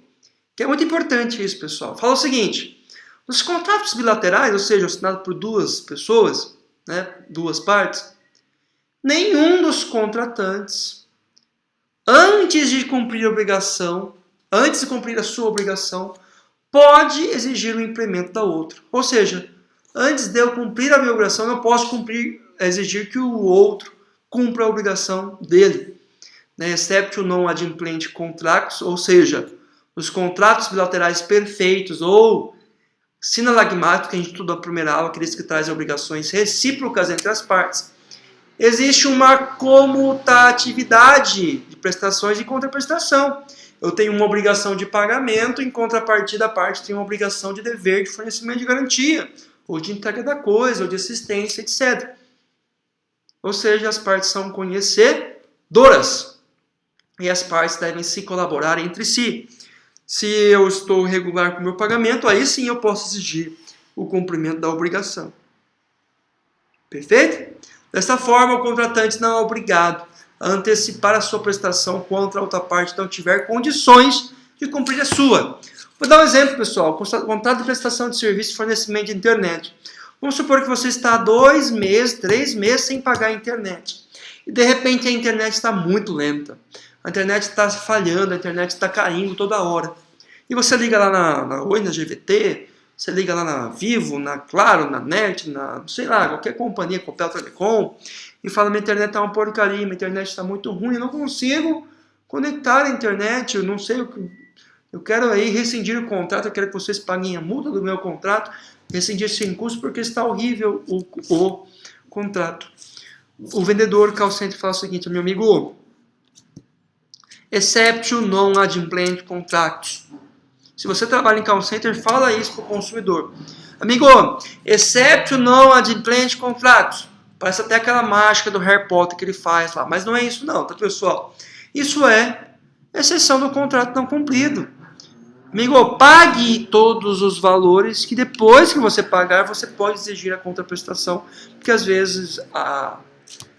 Que é muito importante isso, pessoal. Fala o seguinte: nos contratos bilaterais, ou seja, assinado por duas pessoas, né, duas partes, nenhum dos contratantes, antes de cumprir a sua obrigação, pode exigir o implemento da outra. Ou seja, antes de eu cumprir a minha obrigação, eu posso exigir que o outro cumpra a obrigação dele. Excepto non adimplente contractus, ou seja, os contratos bilaterais perfeitos ou sinalagmáticos, que a gente estuda na primeira aula, aqueles que trazem obrigações recíprocas entre as partes, existe uma comutatividade de prestações e contraprestação. Eu tenho uma obrigação de pagamento, em contrapartida a parte tem uma obrigação de dever de fornecimento de garantia, ou de entrega da coisa, ou de assistência, etc. Ou seja, as partes são conhecedoras. E as partes devem se colaborar entre si. Se eu estou regular com o meu pagamento, aí sim eu posso exigir o cumprimento da obrigação. Perfeito? Dessa forma, o contratante não é obrigado a antecipar a sua prestação quando a outra parte não tiver condições de cumprir a sua. Vou dar um exemplo, pessoal. Contrato de prestação de serviço de fornecimento de internet. Vamos supor que você está há 2 meses, 3 meses sem pagar a internet. E de repente a internet está muito lenta. A internet está falhando, a internet está caindo toda hora. E você liga lá na Oi, na GVT, você liga lá na Vivo, na Claro, na NET, sei lá, qualquer companhia, Copel Telecom, e fala: minha internet está uma porcaria, minha internet está muito ruim, eu não consigo conectar a internet, eu não sei o que. Eu quero aí rescindir o contrato, eu quero que vocês paguem a multa do meu contrato, rescindir sem custo, porque está horrível o contrato. O vendedor call center fala o seguinte: meu amigo, exceptio non adimplente contractus. Se você trabalha em call center, fala isso para o consumidor. Amigo, exceptio non adimplente contractus. Parece até aquela mágica do Harry Potter que ele faz lá. Mas não é isso não, tá, pessoal? Isso é exceção do contrato não cumprido. Amigo, pague todos os valores que depois que você pagar, você pode exigir a contraprestação. Porque às vezes a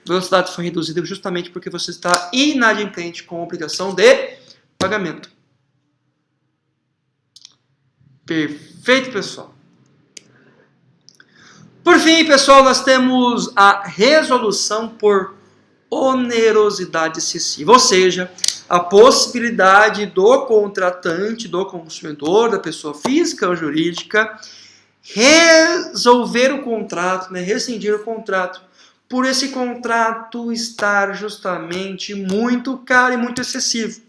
velocidade foi reduzida justamente porque você está inadimplente com a obrigação de pagamento. Perfeito, pessoal. Por fim, pessoal, nós temos a resolução por onerosidade excessiva, ou seja, a possibilidade do contratante, do consumidor, da pessoa física ou jurídica, resolver o contrato, rescindir o contrato, por esse contrato estar justamente muito caro e muito excessivo.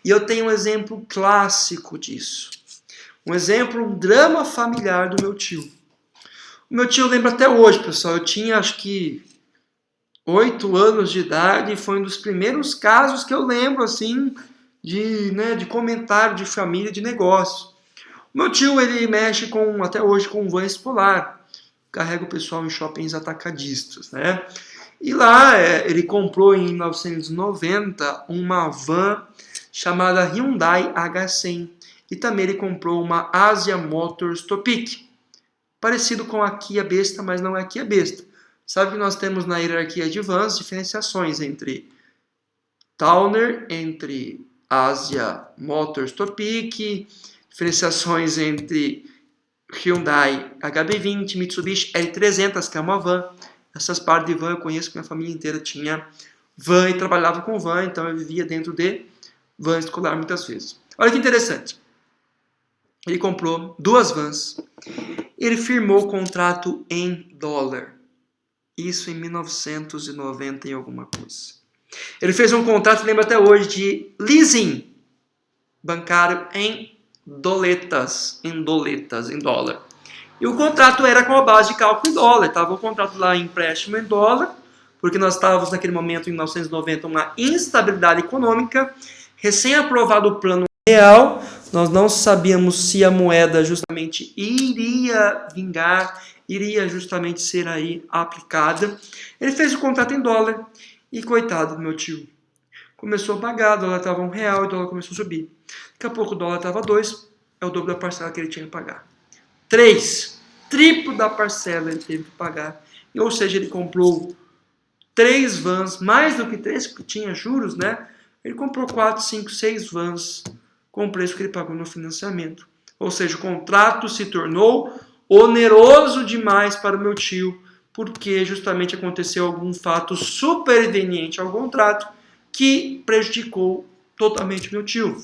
E eu tenho um exemplo clássico disso. Um exemplo, um drama familiar do meu tio. O meu tio lembra até hoje, pessoal. Eu tinha, acho que, 8 anos de idade e foi um dos primeiros casos que eu lembro, assim, de comentário de família, de negócio. O meu tio, ele mexe até hoje com van escolar. Carrega o pessoal em shoppings atacadistas, né? E lá, ele comprou em 1990 uma van chamada Hyundai H100. E também ele comprou uma Asia Motors Topic. Parecido com a Kia Besta, mas não é a Kia Besta. Sabe que nós temos na hierarquia de vans diferenciações entre Towner, entre Asia Motors Topic, diferenciações entre Hyundai HB20, Mitsubishi L300, que é uma van. Essas partes de van eu conheço, que minha família inteira tinha van e trabalhava com van, então eu vivia dentro de van escolar muitas vezes. Olha que interessante. Ele comprou 2 vans. Ele firmou o contrato em dólar. Isso em 1990 e alguma coisa. Ele fez um contrato, lembra até hoje, de leasing bancário em doletas, em dólar. E o contrato era com a base de cálculo em dólar. Estava o contrato lá em empréstimo em dólar, porque nós estávamos naquele momento, em 1990, uma instabilidade econômica, recém-aprovado o plano real, nós não sabíamos se a moeda justamente iria vingar, iria justamente ser aí aplicada. Ele fez o contrato em dólar e, coitado do meu tio, começou a pagar, o dólar estava R$1 e o dólar começou a subir. Daqui a pouco o dólar estava 2, é o dobro da parcela que ele tinha que pagar. 3, triplo da parcela ele teve que pagar. Ou seja, ele comprou 3 vans, mais do que 3, porque tinha juros, né? Ele comprou 4, 5, 6 vans com o preço que ele pagou no financiamento. Ou seja, o contrato se tornou oneroso demais para o meu tio, porque justamente aconteceu algum fato superveniente ao contrato que prejudicou totalmente o meu tio.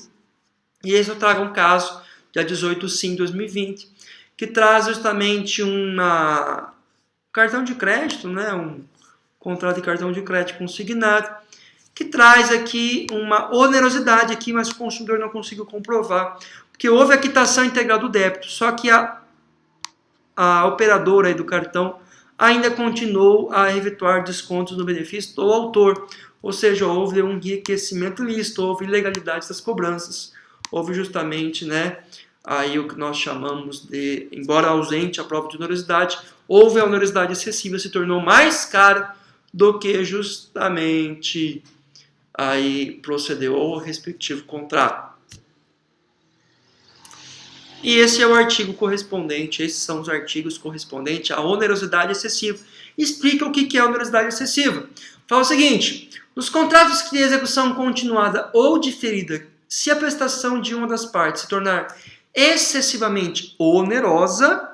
E esse eu trago um caso, dia 18/5/2020, que traz justamente um cartão de crédito, né? Um contrato de cartão de crédito consignado, que traz aqui uma onerosidade aqui, mas o consumidor não conseguiu comprovar, porque houve a quitação integral do débito, só que a operadora aí do cartão ainda continuou a efetuar descontos no benefício do autor, ou seja, houve um enriquecimento ilícito, houve ilegalidade das cobranças, houve justamente, né, aí o que nós chamamos de, embora ausente a prova de onerosidade, houve a onerosidade excessiva, se tornou mais cara do que justamente aí procedeu ao respectivo contrato. E esse é o artigo correspondente, esses são os artigos correspondentes à onerosidade excessiva. Explica o que é onerosidade excessiva. Fala o seguinte, nos contratos de execução continuada ou diferida, se a prestação de uma das partes se tornar excessivamente onerosa,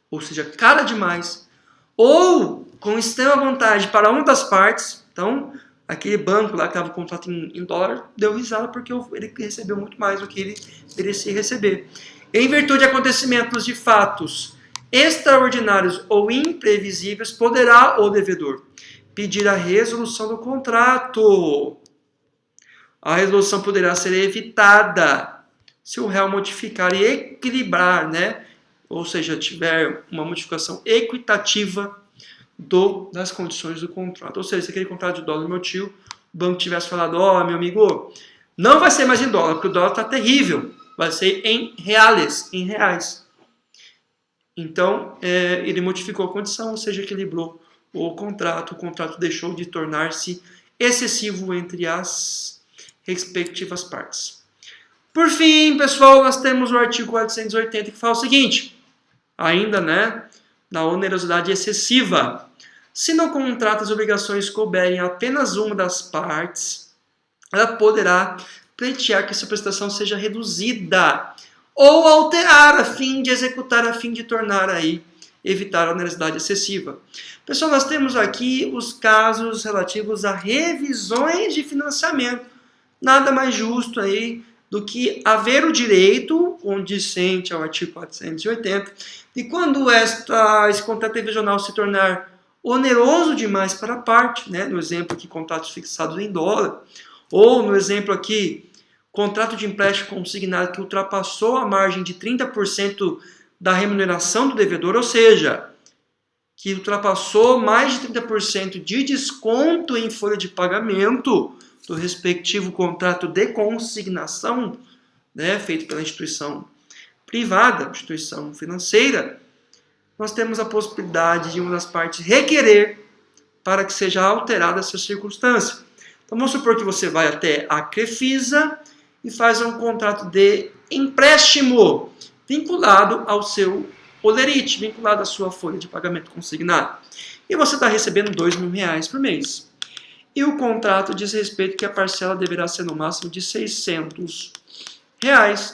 ou seja, cara demais, ou com extrema vantagem para uma das partes, então aquele banco lá que estava o contrato em dólar deu risada porque ele recebeu muito mais do que ele merecia receber. Em virtude de acontecimentos de fatos extraordinários ou imprevisíveis, poderá o devedor pedir a resolução do contrato. A resolução poderá ser evitada se o réu modificar e equilibrar, né? Ou seja, tiver uma modificação equitativa das condições do contrato. Ou seja, se aquele contrato de dólar do meu tio, o banco tivesse falado, ó, meu amigo, não vai ser mais em dólar, porque o dólar está terrível, vai ser em reais. Então, ele modificou a condição, ou seja, equilibrou o contrato deixou de tornar-se excessivo entre as respectivas partes. Por fim, pessoal, nós temos o artigo 480 que fala o seguinte, ainda, né, na onerosidade excessiva. Se no contrato as obrigações couberem apenas uma das partes, ela poderá pleitear que essa prestação seja reduzida ou alterar a fim de executar, a fim de tornar aí, evitar a onerosidade excessiva. Pessoal, nós temos aqui os casos relativos a revisões de financiamento. Nada mais justo aí do que haver o direito, condizente ao artigo 480, de quando esse contrato revisional se tornar oneroso demais para a parte, né? No exemplo aqui, contratos fixados em dólar, ou no exemplo aqui, contrato de empréstimo consignado que ultrapassou a margem de 30% da remuneração do devedor, ou seja, que ultrapassou mais de 30% de desconto em folha de pagamento do respectivo contrato de consignação, né, feito pela instituição privada, instituição financeira, nós temos a possibilidade de uma das partes requerer para que seja alterada essa circunstância. Então vamos supor que você vai até a Crefisa e faz um contrato de empréstimo vinculado ao seu olerite, vinculado à sua folha de pagamento consignado. E você está recebendo R$2.000 por mês. E o contrato diz respeito que a parcela deverá ser no máximo de R$600,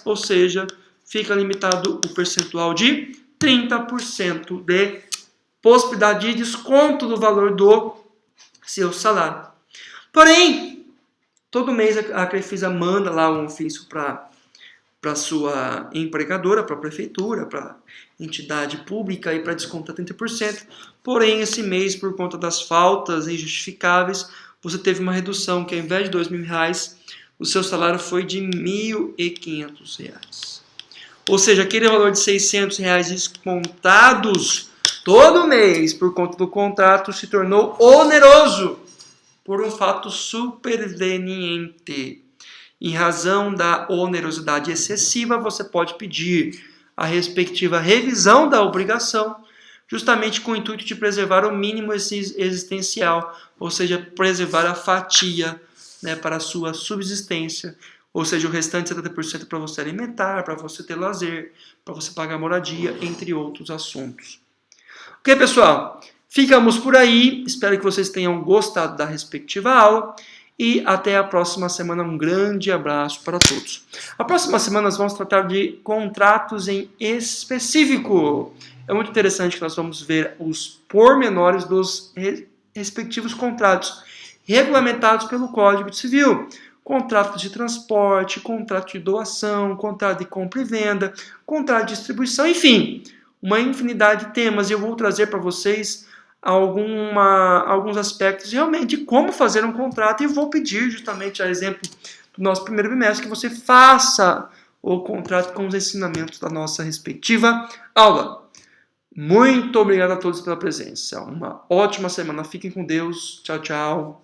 ou seja, fica limitado o percentual de 30% de possibilidade de desconto do valor do seu salário. Porém, todo mês a Crefisa manda lá um ofício para para a sua empregadora, para a prefeitura, para a entidade pública e para descontar 30%. Porém, esse mês, por conta das faltas injustificáveis, você teve uma redução que ao invés de R$2.000, o seu salário foi de R$1.500. Ou seja, aquele valor de R$600 descontados todo mês por conta do contrato se tornou oneroso por um fato superveniente. Em razão da onerosidade excessiva, você pode pedir a respectiva revisão da obrigação, justamente com o intuito de preservar o mínimo existencial, ou seja, preservar a fatia, né, para a sua subsistência, ou seja, o restante 70% para você alimentar, para você ter lazer, para você pagar moradia, entre outros assuntos. Ok, pessoal? Ficamos por aí. Espero que vocês tenham gostado da respectiva aula. E até a próxima semana. Um grande abraço para todos. A próxima semana nós vamos tratar de contratos em específico. É muito interessante que nós vamos ver os pormenores dos respectivos contratos regulamentados pelo Código Civil. Contrato de transporte, contrato de doação, contrato de compra e venda, contrato de distribuição, enfim, uma infinidade de temas. Eu vou trazer para vocês alguns aspectos realmente de como fazer um contrato e vou pedir justamente a exemplo do nosso primeiro bimestre que você faça o contrato com os ensinamentos da nossa respectiva aula. Muito obrigado a todos pela presença. Uma ótima semana. Fiquem com Deus. Tchau, tchau.